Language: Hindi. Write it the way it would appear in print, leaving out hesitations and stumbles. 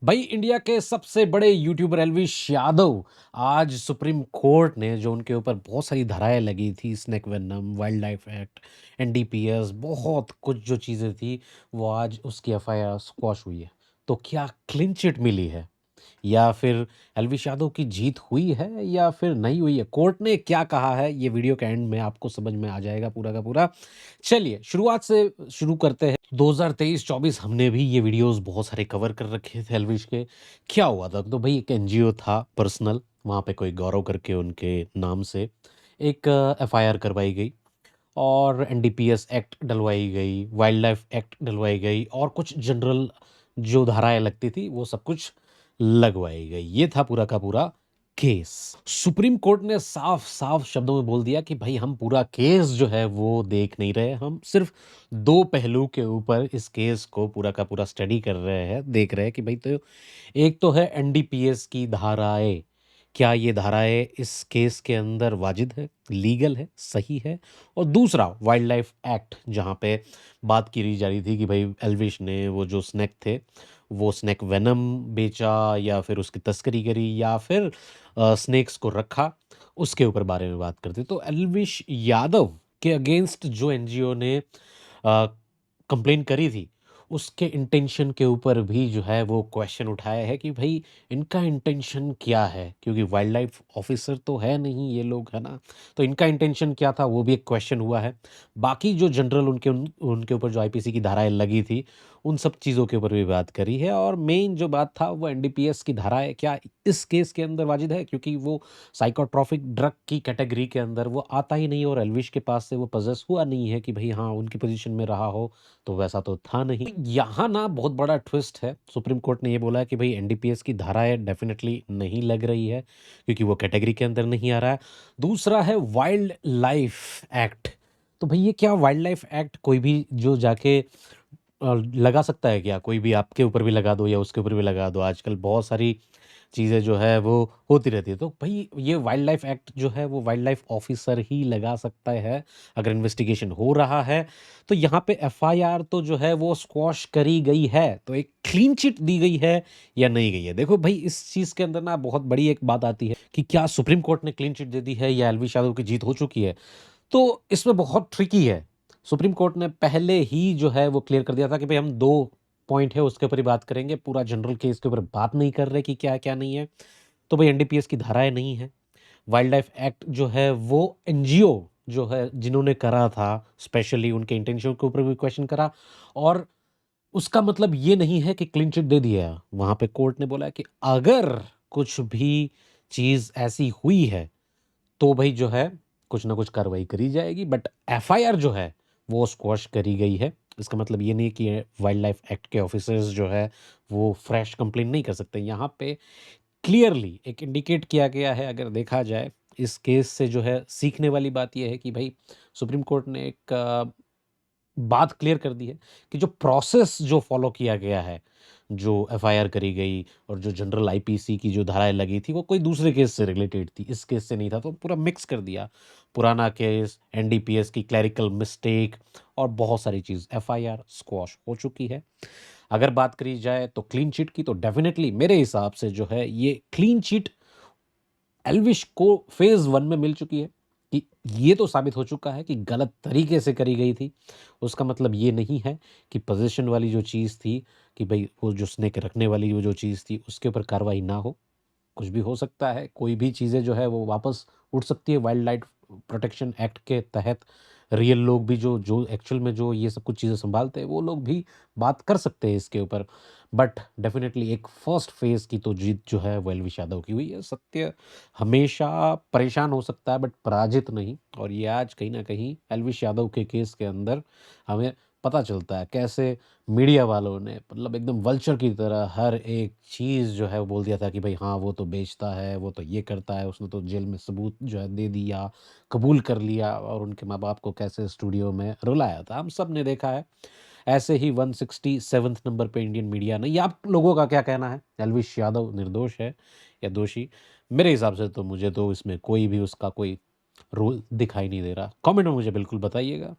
भाई इंडिया के सबसे बड़े यूट्यूबर एलविश यादव आज सुप्रीम कोर्ट ने जो उनके ऊपर बहुत सारी धाराएं लगी थी, snake venom, wild life act, NDPS, बहुत कुछ जो चीज़ें थी, वो आज उसकी एफआईआर स्क्वॉश हुई है। तो क्या क्लीन चिट मिली है या फिर एलविश यादव की जीत हुई है या फिर नहीं हुई है? कोर्ट ने क्या कहा है, ये वीडियो के एंड में आपको समझ में आ जाएगा पूरा का पूरा। चलिए शुरुआत से शुरू करते हैं। 2023-24 हमने भी ये वीडियोस बहुत सारे कवर कर रखे थे एल्विश के। क्या हुआ था? तो भाई एक एनजीओ था पर्सनल, वहाँ पे कोई गौरव करके उनके नाम से एक एफआईआर करवाई गई और एनडीपीएस एक्ट डलवाई गई, वाइल्ड लाइफ एक्ट डलवाई गई और कुछ जनरल जो धाराएँ लगती थी वो सब कुछ लगवाई गई। ये था पूरा का पूरा केस। सुप्रीम कोर्ट ने साफ-साफ शब्दों में बोल दिया कि भई हम पूरा केस जो है वो देख नहीं रहे, हम सिर्फ़ 2 पहलू के ऊपर इस केस को पूरा का पूरा स्टडी कर रहे हैं, देख रहे हैं कि भई तो एक तो है एनडीपीएस की धाराएँ, क्या ये धाराएँ इस केस के अंदर वाजिद है, लीगल है, सही है? और दूसरा वाइल्ड लाइफ एक्ट जहाँ पे बात की जा रही थी कि भई एल्विश ने वो जो स्नेक थे, वो स्नेक वेनम बेचा या फिर उसकी तस्करी करी या फिर स्नेक्स को रखा, उसके ऊपर बारे में बात करते। तो एल्विश यादव के अगेंस्ट जो एनजीओ ने कंप्लेन करी थी, उसके इंटेंशन के ऊपर भी जो है वो क्वेश्चन उठाया है कि भई इनका इंटेंशन क्या है? क्योंकि वाइल्ड लाइफ ऑफिसर तो है नहीं ये लोग, है ना? तो इनका इंटेंशन क्या था वो भी एक क्वेश्चन हुआ है। बाकी जो जनरल उनके ऊपर जो आईपीसी की धाराएँ लगी थी, उन सब चीज़ों के ऊपर भी बात करी है और मेन जो बात था वो एनडीपीएस की धाराएँ क्या इस केस के अंदर वाजिद है? क्योंकि वो साइकोट्रॉपिक ड्रग की कैटेगरी के अंदर वो आता ही नहीं और एल्विश के पास से वो पॉसेस हुआ नहीं है कि भई हाँ, उनकी पोज़ीशन में रहा हो, तो वैसा तो था नहीं। यहाँ ना बहुत बड़ा ट्विस्ट है। सुप्रीम कोर्ट ने ये बोला है कि भई एनडीपीएस की धाराएँ डेफ़िनिटली नहीं लग रही है, क्योंकि वो कैटेगरी के अंदर नहीं आ रहा है। दूसरा है वाइल्ड लाइफ़ एक्ट। तो भई ये क्या वाइल्ड लाइफ़ एक्ट कोई भी जो जाके लगा सकता है क्या? कोई भी आपके ऊपर भी लगा दो या उसके ऊपर भी लगा दो। आजकल बहुत सारी चीज़ें जो है वो होती रहती है। तो भई ये वाइल्ड लाइफ़ एक्ट जो है वो वाइल्ड लाइफ़ ऑफ़िसर ही लगा सकता है, अगर इन्वेस्टिगेशन हो रहा है। तो यहाँ पे एफआईआर तो जो है वो स्क्वॉश करी गई है। तो एक क्लीन चिट दी गई है या नहीं गई है? देखो भई इस चीज़ के अंदर ना बहुत बड़ी एक बात आती है कि क्या सुप्रीम कोर्ट ने क्लीन चिट दे दी है या एलवी यादव की जीत हो चुकी है? तो इसमें बहुत ट्रिकी है। सुप्रीम कोर्ट ने पहले ही जो है वो क्लियर कर दिया था कि भई हम 2 पॉइंट है उसके ऊपर ही बात करेंगे, पूरा जनरल केस के ऊपर बात नहीं कर रहे कि क्या है, क्या नहीं है। तो भई एनडीपीएस की धाराएँ नहीं हैं। वाइल्ड लाइफ एक्ट जो है वो एनजीओ जो है जिन्होंने करा था, स्पेशली उनके इंटेंशन के ऊपर भी क्वेश्चन करा और उसका मतलब ये नहीं है कि क्लीन चिट दे दिया। वहाँ पे कोर्ट ने बोला है कि अगर कुछ भी चीज़ ऐसी हुई है तो भई जो है, कुछ ना कुछ कार्रवाई करी जाएगी बट एफआईआर जो है, वो स्क्वॉश करी गई है। इसका मतलब ये नहीं कि वाइल्ड लाइफ एक्ट के ऑफिसर्स जो है, वो फ्रेश कंप्लेंट नहीं कर सकते। यहाँ पे क्लियरली एक इंडिकेट किया गया है अगर देखा जाए, इस केस से जो है सीखने वाली बात ये है कि भई सुप्रीम कोर्ट ने एक बात क्लियर कर दी है कि जो प्रोसेस जो फ़ॉलो किया गया है, जो एफआईआर करी गई और जो जनरल आईपीसी की जो धाराएँ लगी थी, वो कोई दूसरे केस से रिलेटेड थी, इस केस से नहीं था, तो पूरा मिक्स कर दिया। पुराना केस, एनडीपीएस की क्लेरिकल मिस्टेक और बहुत सारी चीज़, एफआईआर स्क्वॉश हो चुकी है। अगर बात करी जाए तो क्लीन चिट की, तो डेफ़िनिटली मेरे हिसाब से जो है, ये क्लीन चिट एल्विश को फ़ेज़ 1 में मिल चुकी है कि ये तो साबित हो चुका है कि गलत तरीके से करी गई थी। उसका मतलब ये नहीं है कि पोज़ीशन वाली जो चीज़ थी कि भई वो जो स्नेक रखने वाली वो जो चीज़ थी उसके ऊपर कार्रवाई ना हो। कुछ भी हो सकता है, कोई भी चीज़ें जो है वो वापस उठ सकती है वाइल्ड लाइफ प्रोटेक्शन एक्ट के तहत। रियल लोग भी जो जो एक्चुअल में जो ये सब कुछ चीज़ें सँभालते हैं, वो लोग भी बात कर सकते हैं इसके ऊपर। बट डेफ़िनिटली एक फर्स्ट फ़ेज़ की तो जीत जो है वो एल्विश यादव की हुई है। सत्य हमेशा परेशान हो सकता है बट पराजित नहीं, और ये आज कहीं न कहीं एल्विश यादव के केस के अंदर हमें पता चलता है कैसे मीडिया वालों ने मतलब एकदम वल्चर की तरह हर एक चीज़ जो है वो बोल दिया था कि भाई हाँ, वो तो बेचता है, वो तो ये करता है, उसने तो जेल में सबूत जो है दे दिया, कबूल कर लिया और उनके माँ-बाप को कैसे स्टूडियो में रुलाया था। हम सब ने देखा है। ऐसे ही 167th नंबर पे इंडियन मीडिया ने, या आप लोगों का क्या कहना है? एल्विश यादव निर्दोष है या दोषी? मेरे हिसाब से तो मुझे तो इसमें कोई भी उसका कोई रोल दिखाई नहीं दे रहा। कमेंट में मुझे बिल्कुल बताइएगा।